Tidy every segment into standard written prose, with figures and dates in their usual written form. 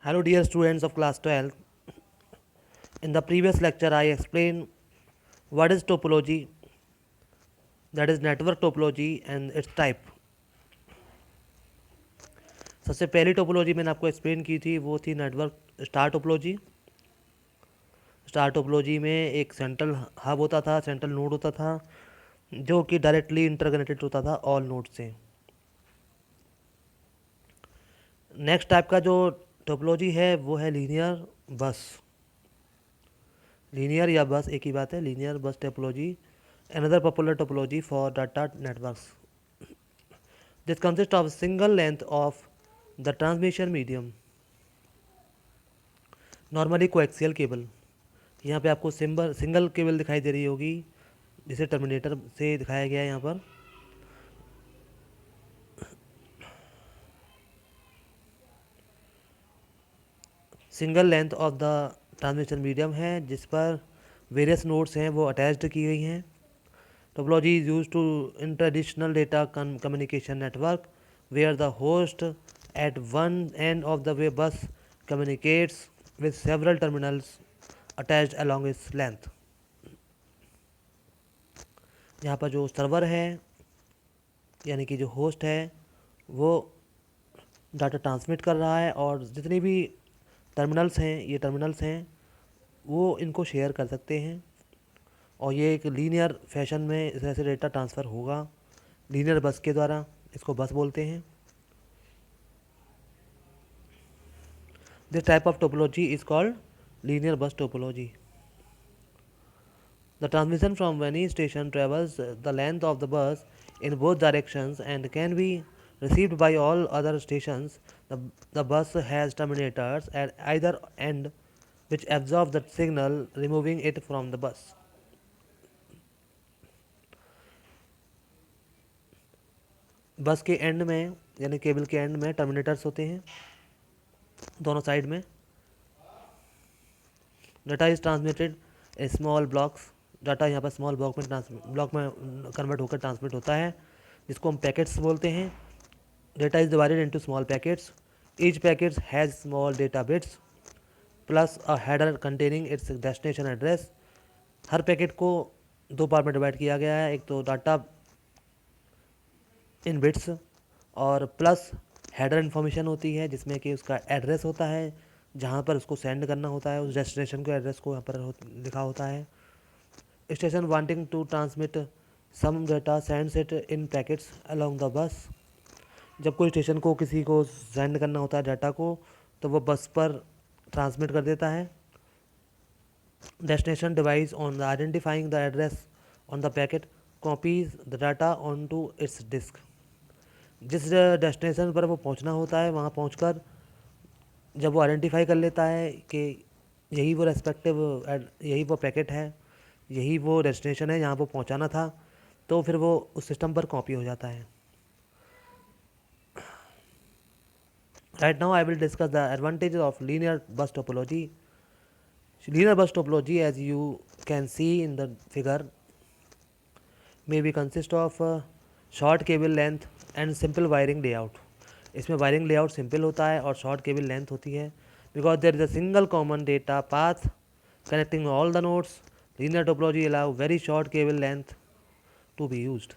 Hello dear students of class 12. In the previous lecture I explained what is topology, that is network topology and its type. सबसे पहली topology मैंने आपको explain की थी वो थी network star topology. Star topology में एक सेंट्रल हब होता था, सेंट्रल नोड होता था जो कि डायरेक्टली इंटरकनेक्टेड होता था ऑल नोड से। नेक्स्ट टाइप का जो टोपोलॉजी है वो है लीनियर बस। लीनियर या बस एक ही बात है, लीनियर बस topology another popular topology for data networks. This consists of single length of the transmission medium, normally coaxial cable. यहाँ पे आपको सिंगल केबल दिखाई दे रही होगी जिसे टर्मिनेटर से दिखाया गया है यहाँ पर। Single length of the transmission medium है जिस पर वेरियस नोड्स हैं वो अटैच्ड की गई हैं। Topology is use to in traditional data communication network where the host at one end of the way bus communicates with several terminals attached along its length. यहाँ पर जो सर्वर है यानी कि जो होस्ट है वो डाटा ट्रांसमिट कर रहा है और जितनी भी टर्मिनल्स हैं ये टर्मिनल्स हैं वो इनको शेयर कर सकते हैं और ये एक लीनियर फैशन में इस तरह से डेटा ट्रांसफ़र होगा लीनियर बस के द्वारा। इसको बस बोलते हैं। This type of topology is called linear बस topology. The transmission from any station travels the length of the bus in both directions and can be received by all other stations. The bus has terminators at either end which absorb the signal, removing it from the bus. बस के and में यानी cable के and में terminators होते हैं दोनों side में। Data is transmitted A small blocks. Data यहाँ पर स्मॉल ब्लॉक में कन्वर्ट होकर ट्रांसमिट होता है जिसको हम पैकेट्स बोलते हैं। Data is divided into small packets. Each packet has small data bits plus a header containing it's destination address. Her packet को दो पार्ट में डिवाइड किया गया है, एक तो डाटा इन बिट्स और प्लस हेडर इन्फॉर्मेशन होती है जिसमें कि उसका एड्रेस होता है जहाँ पर उसको सेंड करना होता है, उस डेस्टिनेशन को एड्रेस को यहाँ पर लिखा होता है। Station wanting to transmit some data sends it in packets along the bus. जब कोई स्टेशन को किसी को सेंड करना होता है डाटा को तो वो बस पर ट्रांसमिट कर देता है। Destination device on the identifying the address on the packet copies the data on to its disk. जिस डेस्टिनेशन पर वो पहुंचना होता है वहाँ पहुंचकर जब वो आइडेंटिफाई कर लेता है कि यही वो रेस्पेक्टिव यही वो पैकेट है, यही वो डेस्टिनेशन है जहाँ वो पहुँचाना था, तो फिर वो उस सिस्टम पर कॉपी हो जाता है। Right now I will discuss the advantages of linear bus topology. Linear bus topology, as you can see in the figure, may be consist of short cable length and simple wiring layout. इसमें wiring layout simple होता है और short cable length होती है because there is a single common data path connecting all the nodes. Linear topology allow very short cable length to be used.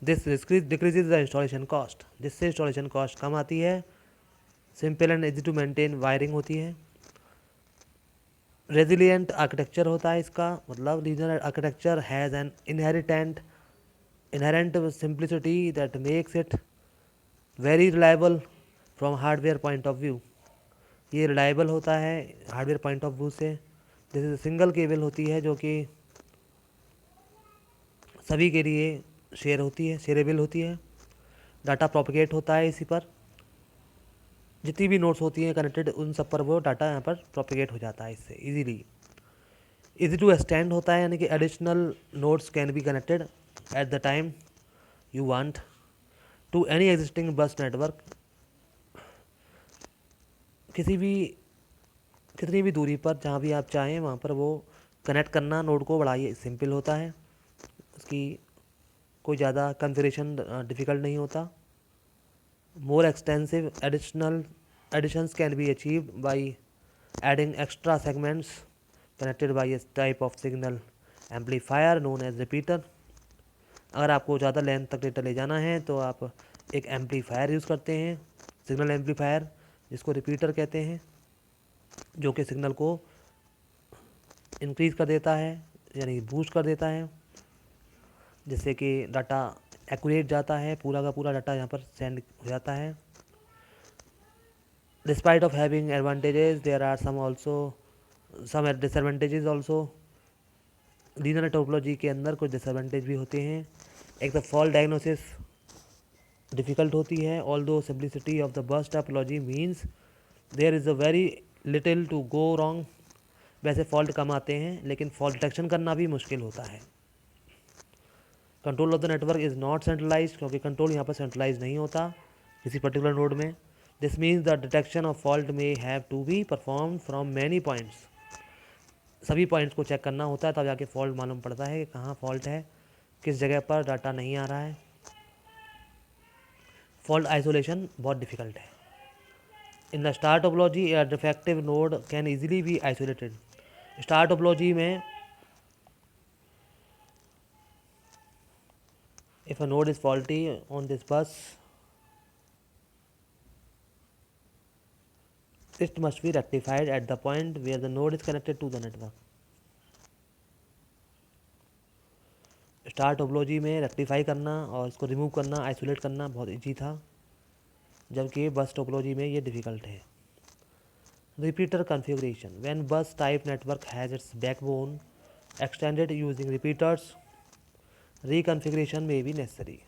This decreases the installation cost, जिससे installation cost कम आती है। Simple and easy to maintain wiring होती है। Resilient architecture होता है इसका, मतलब linear architecture has an inherent simplicity that makes it very reliable from hardware point of view. ये रिलायबल होता है हार्डवेयर पॉइंट ऑफ व्यू से। जैसे सिंगल केबल होती है जो कि सभी के लिए शेयरेबल होती है। डाटा प्रोपिगेट होता है इसी पर, जितनी भी नोट्स होती हैं कनेक्टेड उन सब पर वो डाटा यहाँ पर प्रोपिगेट हो जाता है इससे इजीली। इजी टू एक्सटेंड होता है यानी कि additional notes can be connected at the time you want to any existing bus network. कितनी भी दूरी पर जहाँ भी आप चाहें वहाँ पर वो कनेक्ट करना नोड को बड़ा ही सिंपल होता है। उसकी कोई ज़्यादा कन्फिगरेशन डिफ़िकल्ट नहीं होता। More extensive additional Additions can be achieved by adding extra segments connected by a type of signal amplifier known as repeater. अगर आपको ज़्यादा लेंथ तक डेटा ले जाना है तो आप एक एम्पलीफायर यूज़ करते हैं, सिग्नल एम्पलीफायर, जिसको रिपीटर कहते हैं, जो कि सिग्नल को इंक्रीज़ कर देता है, यानी बूस्ट कर देता है, जिससे कि डाटा एक्यूरेट जाता है, पूरा का पूरा डाटा यहाँ पर सेंड हो जाता है. Despite of having advantages, there are some disadvantages also. Linear topology के अंदर कुछ डिसएडवांटेज भी होते हैं. एक तो फॉल्ट डायग्नोसिस डिफ़िकल्ट होती है. Although simplicity of the bus topology means there is a very little to go wrong. वैसे फॉल्ट कम आते हैं, लेकिन फॉल्ट डिटेक्शन करना भी मुश्किल होता है. Control of the network is not centralise, क्योंकि कंट्रोल यहाँ पर सेंट्रलाइज नहीं होता किसी पर्टिकुलर नोड में. This means the detection of fault may have to be perform from many points. सभी पॉइंट्स को चेक करना होता है, तब जाके फॉल्ट मालूम पड़ता है कि कहाँ फॉल्ट है, किस जगह पर डाटा नहीं आ रहा है. फॉल्ट आइसोलेशन बहुत डिफ़िकल्ट है. In the star topology a defective node can easily be isolated. Star topology में if a node is faulty on this bus, it must be rectified at the point where the node is connected to the network. Star topology में rectify करना और इसको remove करना, isolate करना बहुत easy था, जबकि बस टोपोलॉजी में ये डिफ़िकल्ट है. Repeater configuration. When bus type network has its backbone extended using repeaters, reconfiguration में भी नेसेसरी.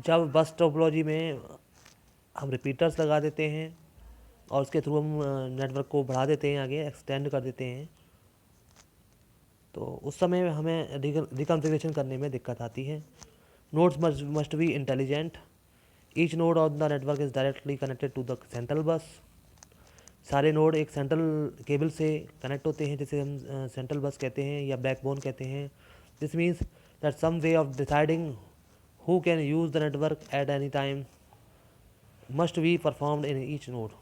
जब बस टोपोलॉजी में हम रिपीटर्स लगा देते हैं और उसके थ्रू हम नेटवर्क को बढ़ा देते हैं, आगे एक्सटेंड कर देते हैं, तो उस समय हमें रिकॉन्फ़िगरेशन करने में दिक्कत आती है. Nodes must be intelligent. Each node on the network is directly connected to the central bus. सारे नोड एक सेंट्रल केबल से कनेक्ट होते हैं, जिसे हम सेंट्रल बस कहते हैं या बैकबोन कहते हैं. This means that some way of deciding who can use the network at any time must be performed in each node.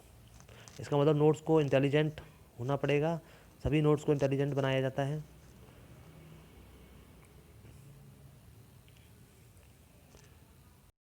इसका मतलब नोड्स को इंटेलिजेंट होना पड़ेगा. सभी नोड्स को इंटेलिजेंट बनाया जाता है.